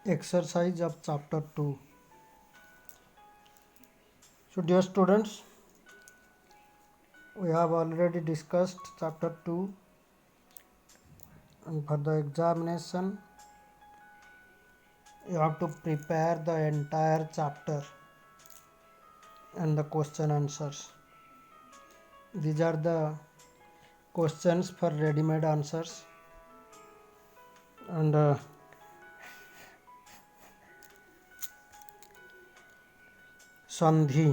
Exercise of chapter 2. So, dear students, we have already discussed chapter 2, and for the examination, you have to prepare the entire chapter and the question answers. These are the questions for ready made answers, and संधि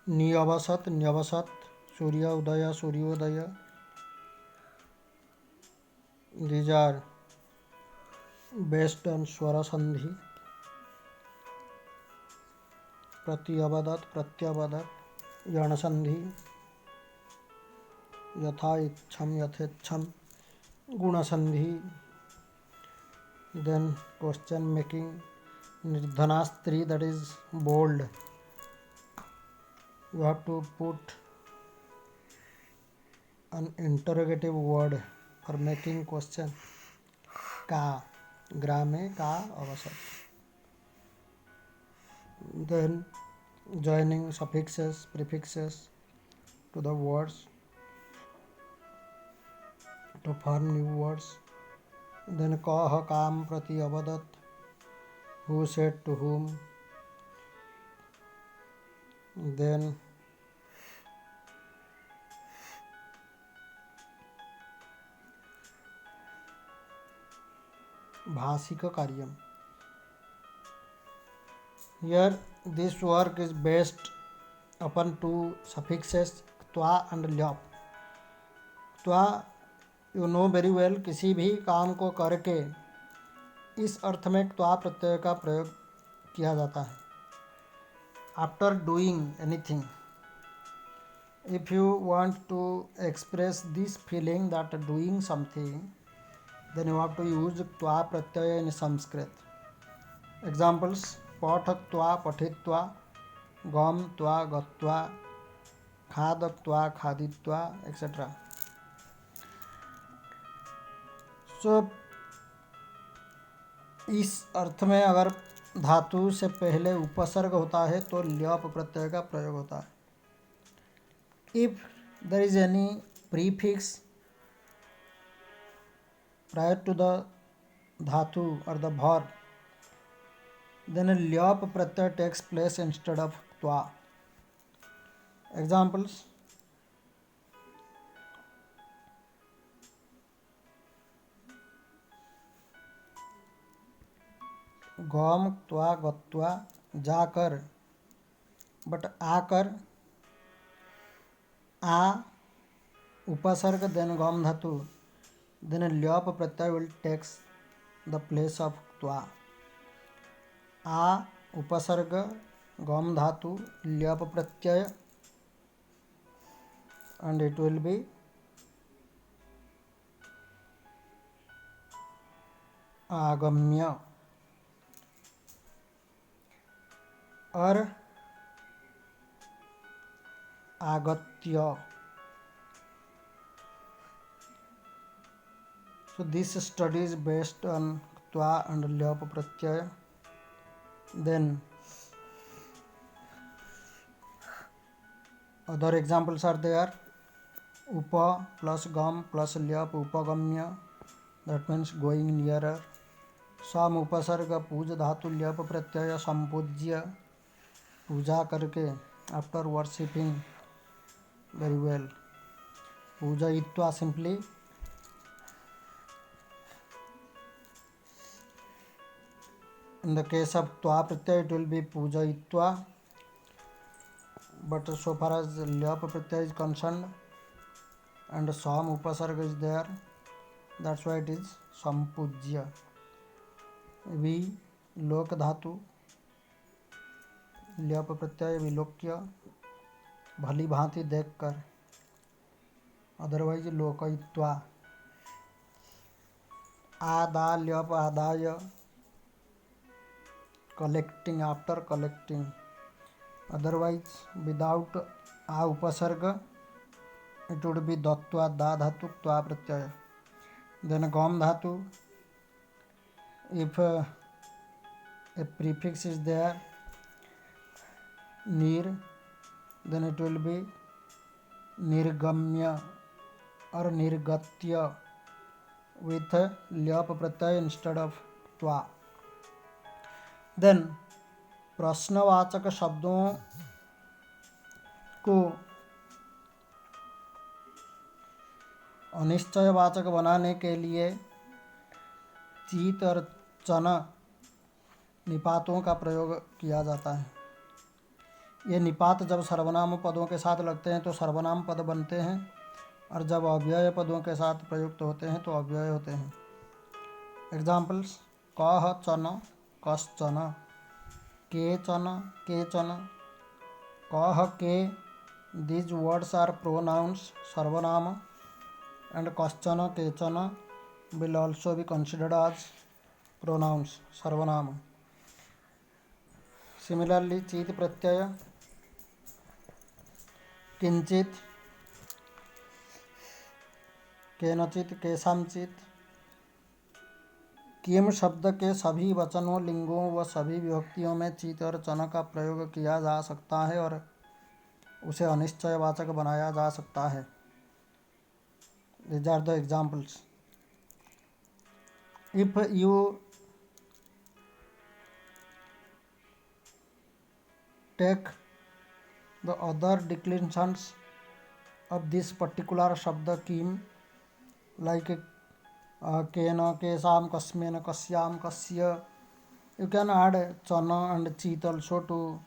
नियवसत न्यवसत सूर्य उदय सूर्योदय. These are based on swara sandhi. प्रत्यवदत प्रत्यवदत यण संधि यथा इच्छम यथेच्छम गुण संधि. Then question making nirdhanastri, that is bold. You have to put an interrogative word for making question. का ग्रा में का अवसर. Then joining suffixes prefixes to the words to form new words. Then कह काम प्रति अवदत, who said to whom. Then भाषिक कार्यम. Here this work is based upon two suffixes त्वा and ल्यप. त्वा you know very well, किसी भी काम को करके इस अर्थ में त्वा प्रत्यय का प्रयोग किया जाता है. After doing anything, if you want to express this feeling that doing something, then you have to use त्वा प्रत्यय in Sanskrit. Examples: पठत्वा पठित्वा, गमत्वा गत्वा, खादत्वा खादित्वा, etc. So इस अर्थ में अगर धातु से पहले उपसर्ग होता है तो ल्यप प्रत्यय का प्रयोग होता है. If there is any prefix prior to the dhatu or the verb, then a lyap pratyay takes place instead of twa. Examples: गम त्वा गत्वा जाकर, बट आकर, आ उपसर्ग then गम धातु, then a lyap pratyay will takes the place of twa. आ उपसर्ग गम धातु ल्यप प्रत्यय, and it will be आगम्य. और आगत्य. So this study is based on twa and lyap pratyay. Then other examples are there. Upa plus gam plus lyap upagamya, that means going nearer. सम उपसर्ग पूज धातु ल्यप प्रत्यय संपूज्य, पूजा करके, आफ्टर वर्शिपिंग वेरी वेल. पूजयित्वा simply. In the case of twa pratyay it will be पूजयित्वा, but so far as lyap pratyay is concerned and sam upasarga is there, that's why it is sampujya. Vi lok धातु ल्यप प्रत्यय विलोक्य, भली भांति देखकर, otherwise लोकयित्वा. आदा ल्यप आदाय, collecting, after collecting. Otherwise without a upasarga it would be dattva da dhatu twa pratyaya. Then gam dhatu if a prefix is there, nir, then it will be nirgamya or nirgatya with lyap pratyay instead of twa. Then प्रश्नवाचक शब्दों को अनिश्चयवाचक बनाने के लिए चीत और चन निपातों का प्रयोग किया जाता है। ये निपात जब सर्वनाम पदों के साथ लगते हैं तो सर्वनाम पद बनते हैं और जब अव्यय पदों के साथ प्रयुक्त होते हैं तो अव्यय होते हैं। एग्जाम्पल्स: कः चन, कश्चन, केचन, केचन, कः के। These words are pronouns sarvanama and kaschana, kechana will also be considered as pronouns sarvanama. Similarly, chit pratyaya, किंचित, केनचित, केषांचित। किम शब्द के सभी वचनों, लिंगों व सभी विभक्तियों में चीत और चन का प्रयोग किया जा सकता है और उसे अनिश्चयवाचक बनाया जा सकता है। These are the examples. If you take the other declensions of this particular shabda kim, like kena, kesam, kasmen, kasyam, kasya, you can add chana and chit also to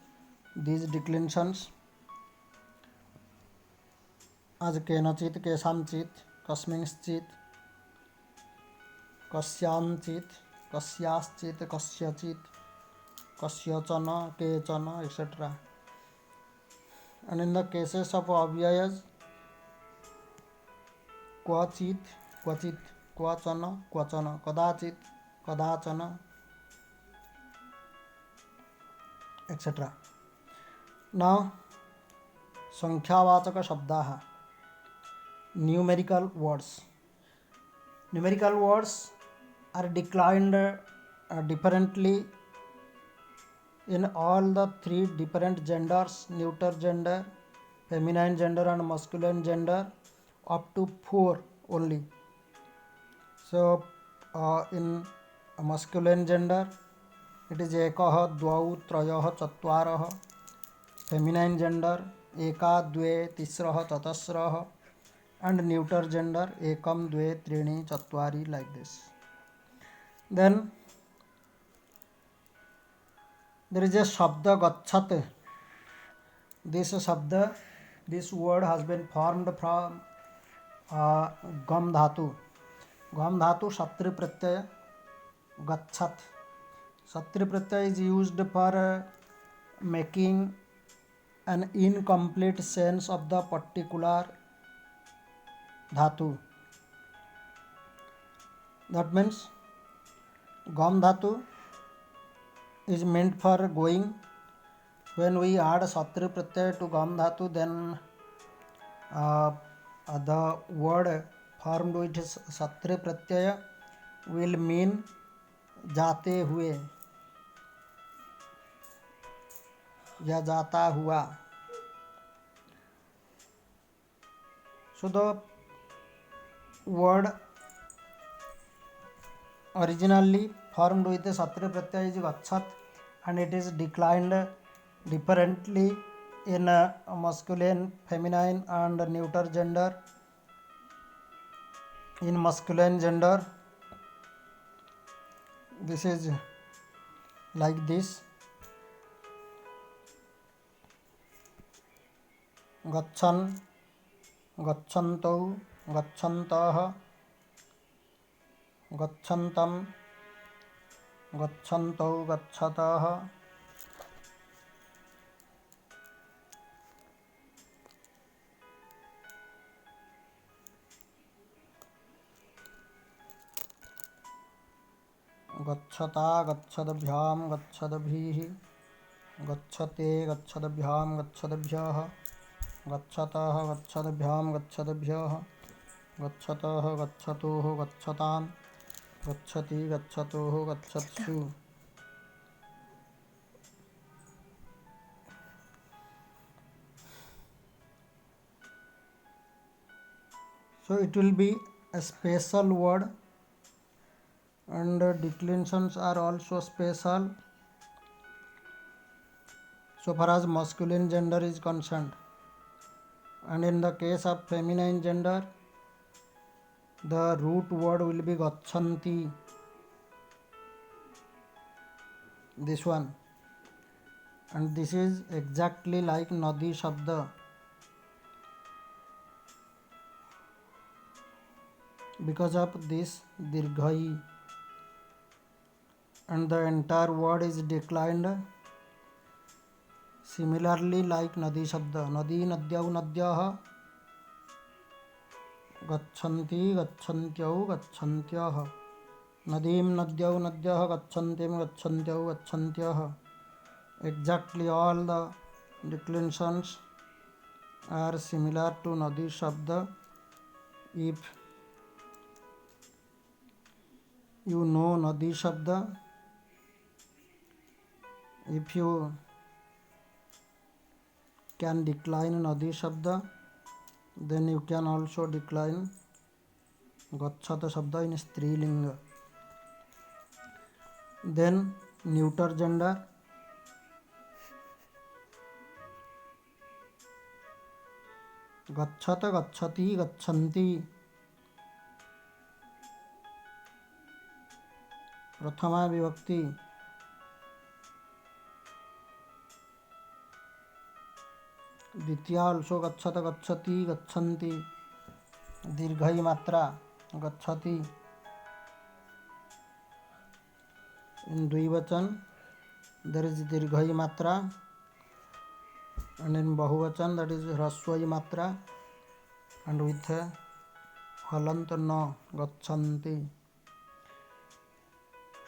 these declensions as kenachit, kesamchit, kasminchit, kasyamchit, kasyaschit, kasyachit, kasyachana, kechana, etc. And in the cases of avyayas, क्वचित, क्वचित, क्वचन, क्वचन, कदाचित, कदाचन, etc. Now, संख्यावाचक शब्दाः, numerical words. Numerical words are declined differently in all the three different genders: neuter gender, feminine gender and masculine gender, up to 4 only. So in masculine gender it is ekah, dvau, trayah, chatvarah. Feminine gender eka, dve, tisrah, chatasrah. And neuter gender ekam, dve, trini, chatvari, like this. Then there is a shabda gachat. This word has been formed from gam dhatu. Gam dhatu shatri pratyaya gachat. Shatri pratyaya is used for making an incomplete sense of the particular dhatu. That means gam dhatu is meant for going. When we add shatri pratyaya to gam dhatu, then the word formed with shatri pratyaya will mean जाते हुए या जाता हुआ. So the word originally formed with the shatri pratyaya is gachat, and it is declined differently in masculine, feminine and neuter gender. In masculine gender, this is like this: gachan, gacchantau, gacchantah, gachantam, gacchantau, gachatah. गच्छता, गच्छद्भ्याम, गच्छद्भिः, गच्छते, गच्छद्भ्याम, गच्छद्भ्यः, गच्छतः, गच्छद्भ्याम, गच्छद्भ्यः, गच्छतः, गच्छतोः, गच्छताम्. गच्छति, गच्छतोः, गच्छत्सु. So it will be a special word, and declensions are also special so far as masculine gender is concerned. And in the case of feminine gender, the root word will be gachanti, this one. And this is exactly like nadi shabda, because of this dirghai, and the entire word is declined similarly like nadi shabda. Nadi nadyau nadyah गच्छन्ति, गच्छन्त्यौ, गच्छन्त्यः. नदीं नद्यौ नद्यः गच्छन्तिं, गच्छन्त्यौ, गच्छन्त्यः. Exactly all the declensions are similar to nadi shabda. If you know nadi shabda, if you can decline nadi shabda, then you can also decline gacchata shabda in strilinga. Then neuter gender, गच्छत, गच्छति, गच्छन्ति. प्रथमा विभक्ति. द्वितीया also गच्छत, गच्छति, गच्छन्ति. दीर्घई मात्रा गच्छति. In द्विवचन there is दीर्घई मात्रा, and in bahuvachan that is hraswai matra, and with halant na, gachanti.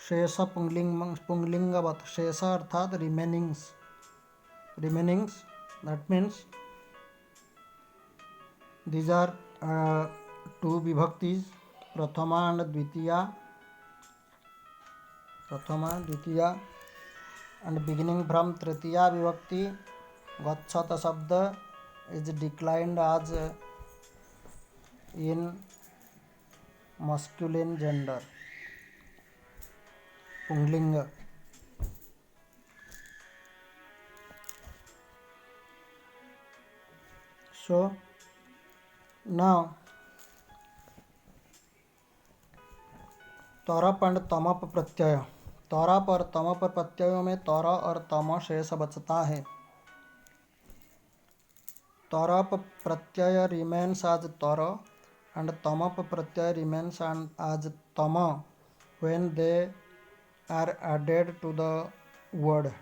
शेषा पुंगलिंगवत. शेषा अर्थात remainings. That means these are two vibhaktis, prathama and dvitiya, and beginning from tritiya vibhakti, gacchata shabda is declined as in masculine gender, पुंगलिंग. So now तरप and तमप प्रत्यय. तरप और तमप प्रत्ययों में तर और तम शेष बचता है. तरप प्रत्यय रिमेन्स as तर and tamap pratyay remains as tama when they are added to the word.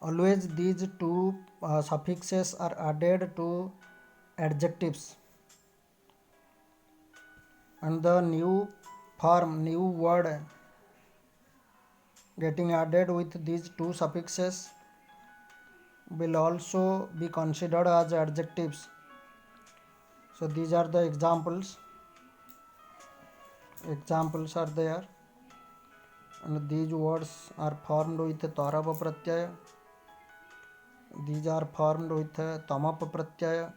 Always these two suffixes are added to adjectives, and the new word getting added with these two suffixes will also be considered as adjectives. So these are the examples are there, and these words are formed with tarapa pratyaya, these are formed with tamap pratyaya.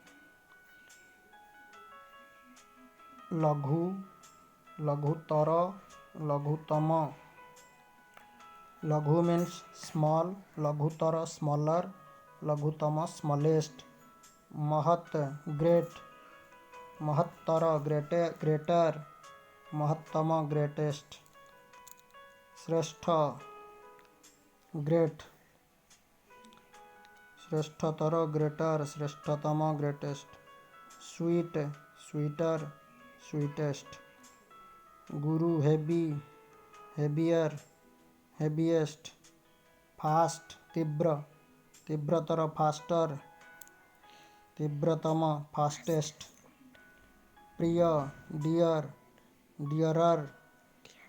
Laghu, laghutara, laghutama. Laghu means small, laghutara smaller, laghutama smallest. Mahat great, mahattara greater, mahattama greatest. Shrestha great, shresthatara greater, shresthatama greatest. Sweet sweeter, sweetest. Guru heavy, heavier, heaviest. Fast tibra, tibratara faster, tibratama fastest. Priya dear, dearer,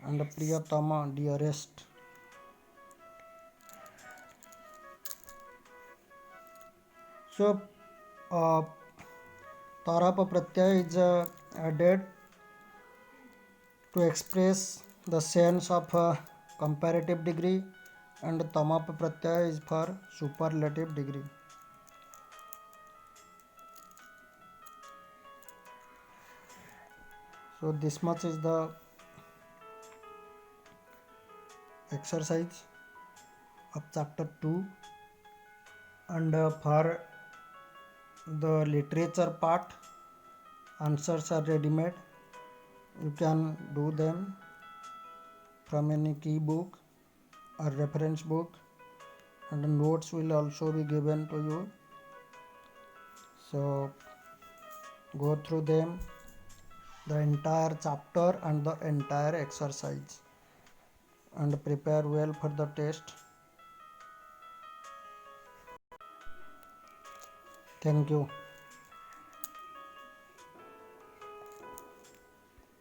and priyatama dearest. So tarapa pratyaya is added to express the sense of comparative degree, and tamap pratyaya is for superlative degree. So this much is the exercise of chapter 2, and for the literature part, answers are ready made. You can do them from any key book or reference book, and notes will also be given to you. So go through them, the entire chapter and the entire exercise, and prepare well for the test. Thank you.